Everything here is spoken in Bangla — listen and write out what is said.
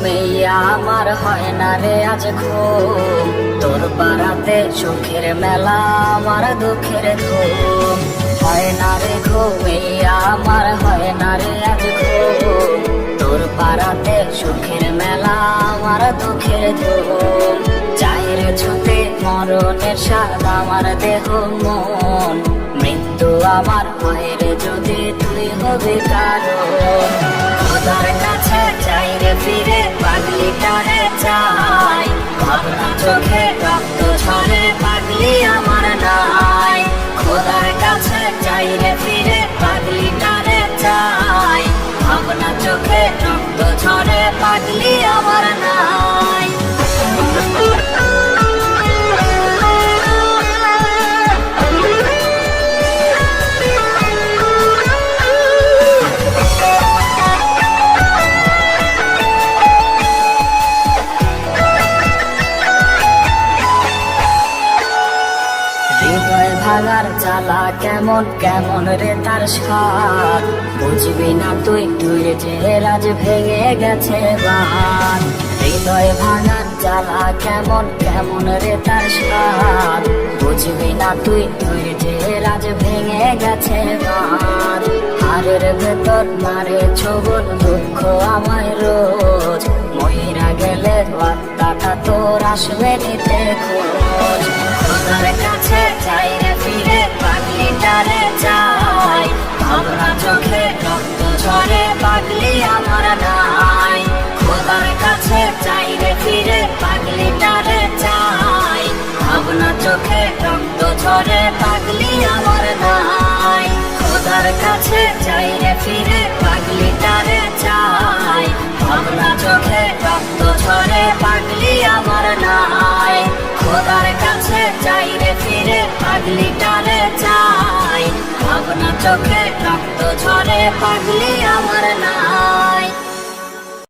ঘুমিয়া আমার হয় না রে আজ ঘুম, তোর পাড়াতে সুখের মেলা আমার দুঃখের ধুম। হয় না রে ঘুমিয়া আমার হয় না রে আজ ঘুম, তোর পাড়াতে সুখের মেলা আমার দুঃখের ধুম। চায়ের ছুতে মরণের স্বাদ আমার দেহ মন, মৃত্যু আমার হয় রে যদি তুই হবি কারণ। খোদার কাছে চাই রে ফিরে পাগলিটারে চাই, ভাবনা চোখে রক্ত ঝরে পাগলি আমার নাই। খোদার কাছে চাই রে ফিরে পাগলিটারে চাই, ভাবনা চোখে রক্ত ঝরে পাগলি আমার নাই। হৃদয় ভাঙার জ্বালা কেমন কেমন রে তার স্বাদ, বুঝবি না তুই তুই যে রাজ ভেঙে গেছে বাঁধ। হৃদয় ভাঙার জ্বালা কেমন কেমন রে তার স্বাদ, বুঝবি না তুই তুই যে রাজ ভেঙে গেছে বাঁধ। হারের ভেতর মারে ছবল দুঃখ আমায় রোজ, মহিরা গেলে আত্মাটা তোর আসবে নিতে খোঁজ। খোদার কাছে চাই রে ফিরে পাগলিটারে চাই, ভাবনা চোখে রক্ত ঝরে পাগলি আমার নাই। খোদার কাছে চাই রে ফিরে পাগলিটারে চাই, ভাবনা চোখে রক্ত ঝরে পাগলি আমার নাই। খোদার কাছে চাই রে ফিরে পাগলিটারে চাই, ভাবনা চোখে রক্ত ঝরে পাগলি আমার নাই। খোদার কাছে চাই রে ফিরে পাগলিটারে চাই, ভাবনা চোখে রক্ত ঝরে পাগলি আমার নাই।